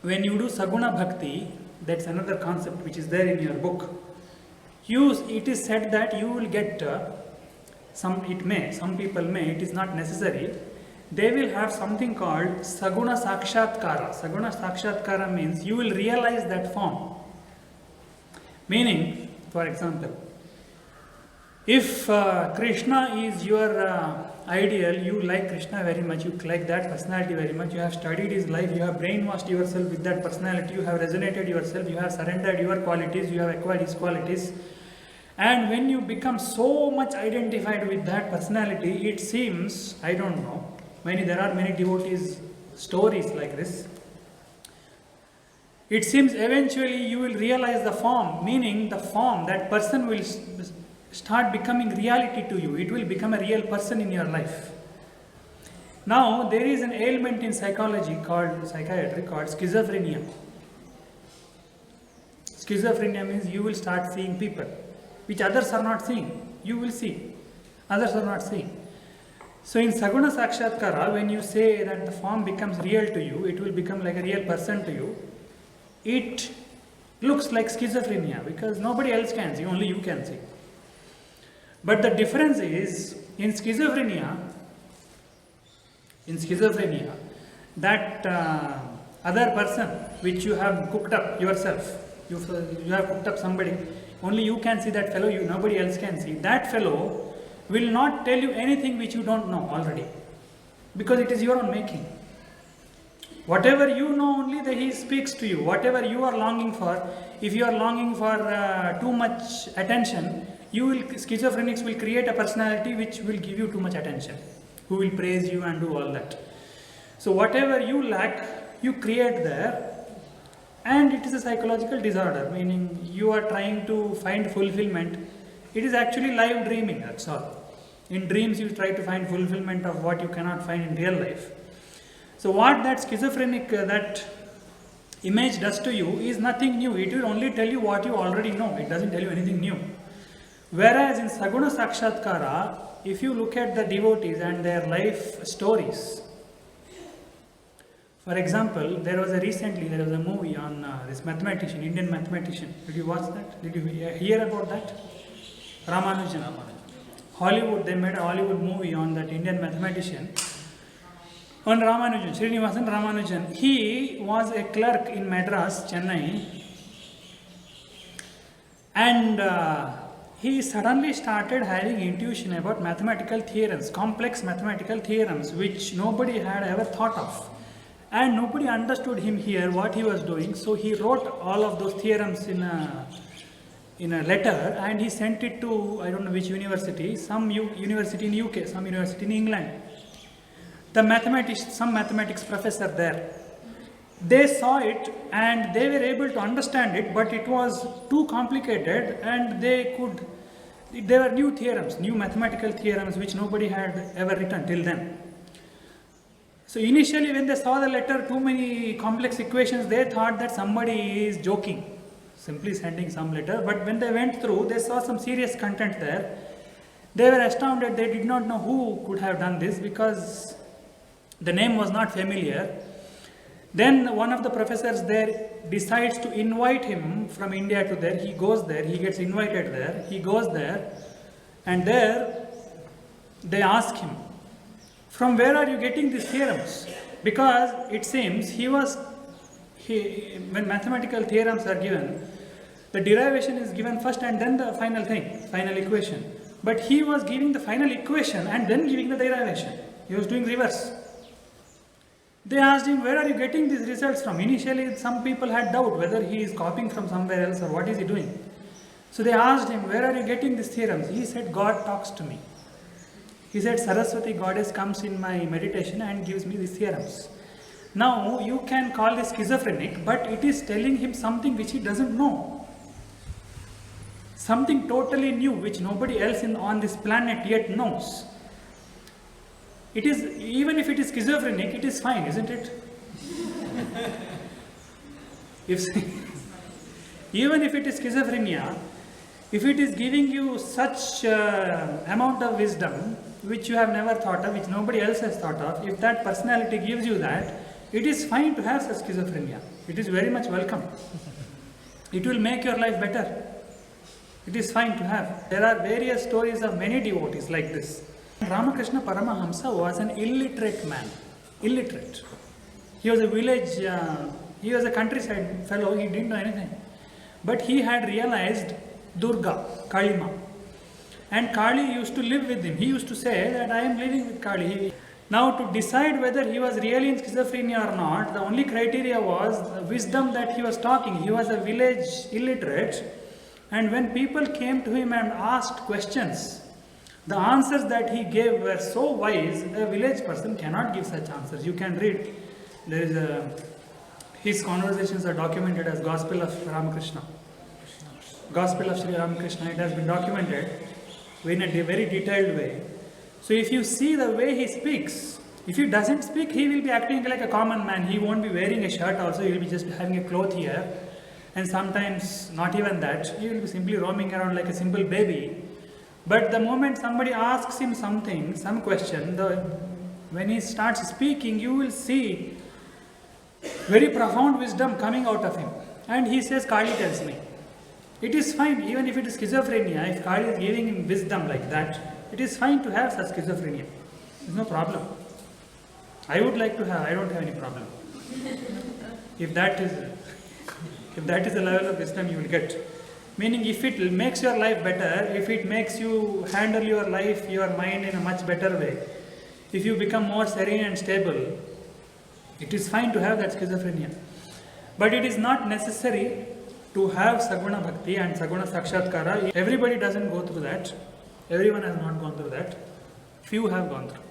when you do Saguna Bhakti, that's another concept which is there in your book. It is said that you will get some people may, it is not necessary. They will have something called Saguna Sakshatkara. Saguna Sakshatkara means you will realize that form. Meaning, for example, if Krishna is your ideal, you like Krishna very much, you like that personality very much, you have studied his life, you have brainwashed yourself with that personality, you have resonated yourself, you have surrendered your qualities, you have acquired his qualities. And when you become so much identified with that personality, it seems, I don't know, there are many devotees stories like this. It seems eventually you will realize the form, meaning the form, that person will start becoming reality to you. It will become a real person in your life. Now, there is an ailment in psychiatry called schizophrenia. Schizophrenia means you will start seeing people which others are not seeing. You will see. Others are not seeing. So in Saguna Sakshatkara, when you say that the form becomes real to you, it will become like a real person to you, it looks like schizophrenia because nobody else can see, only you can see. But the difference is, in schizophrenia, that other person which you have cooked up yourself, you have cooked up somebody, only you can see that fellow, nobody else can see. That fellow will not tell you anything which you don't know already, because it is your own making. Whatever you know only, that he speaks to you. Whatever you are longing for, if you are longing for too much attention, schizophrenics will create a personality which will give you too much attention, who will praise you and do all that. So whatever you lack, you create there, and it is a psychological disorder, meaning you are trying to find fulfillment. It is actually live dreaming, that's all. In dreams you try to find fulfillment of what you cannot find in real life. So what that schizophrenic, that image does to you is nothing new. It will only tell you what you already know. It doesn't tell you anything new. Whereas in Saguna Sakshatkara, if you look at the devotees and their life stories, for example, there was a movie on this mathematician, Indian mathematician. Did you watch that? Did you hear about that? Ramanujan. Hollywood, they made a Hollywood movie on that Indian mathematician. On Ramanujan, Srinivasan Ramanujan. He was a clerk in Madras, Chennai. And he suddenly started having intuition about mathematical theorems, complex mathematical theorems, which nobody had ever thought of. And nobody understood him here, what he was doing. So he wrote all of those theorems in a letter, and he sent it to, I don't know which university, some university in UK, some university in England. Some mathematics professor there, they saw it and they were able to understand it, but it was too complicated, and there were new theorems, new mathematical theorems which nobody had ever written till then. So initially when they saw the letter, too many complex equations, they thought that somebody is joking, simply sending some letter. But when they went through, they saw some serious content there. They were astounded. They did not know who could have done this because the name was not familiar. Then one of the professors there decides to invite him from India to there. He goes there, he gets invited there, he goes there, and there they ask him, from where are you getting these theorems? Because it seems when mathematical theorems are given, the derivation is given first and then the final equation. But he was giving the final equation and then giving the derivation. He was doing reverse. They asked him, where are you getting these results from? Initially, some people had doubt whether he is copying from somewhere else or what is he doing. So they asked him, where are you getting these theorems? He said, God talks to me. He said, Saraswati goddess comes in my meditation and gives me these theorems. Now, you can call this schizophrenic, but it is telling him something which he doesn't know. Something totally new which nobody else on this planet yet knows. It is, even if it is schizophrenic, it is fine, isn't it? Even if it is schizophrenia, if it is giving you such amount of wisdom which you have never thought of, which nobody else has thought of, if that personality gives you that, It is fine to have such schizophrenia. It is very much welcome. It will make your life better. It is fine to have. There are various stories of many devotees like this. Ramakrishna Paramahamsa was an illiterate man. Illiterate. He was a village, he was a countryside fellow, he didn't know anything. But he had realized Durga, Kalima. And Kali used to live with him. He used to say that I am living with Kali. Now to decide whether he was really in schizophrenia or not, the only criteria was the wisdom that he was talking. He was a village illiterate, and when people came to him and asked questions, the answers that he gave were so wise, a village person cannot give such answers. You can read, there is his conversations are documented as Gospel of Ramakrishna. Gospel of Sri Ramakrishna, it has been documented in a very detailed way. So if you see the way he speaks, if he doesn't speak, he will be acting like a common man. He won't be wearing a shirt also, he will be just having a cloth here. And sometimes not even that, he will be simply roaming around like a simple baby. But the moment somebody asks him something, some question, when he starts speaking, you will see very profound wisdom coming out of him. And he says, Kali tells me. It is fine, even if it is schizophrenia, if Kali is giving him wisdom like that, it is fine to have such schizophrenia. There is no problem. I would like to have, I don't have any problem. If that is the level of wisdom you will get. Meaning if it makes your life better, if it makes you handle your life, your mind in a much better way, if you become more serene and stable, it is fine to have that schizophrenia. But it is not necessary to have Saguna Bhakti and Saguna Sakshatkara. Everybody doesn't go through that. Everyone has not gone through that. Few have gone through.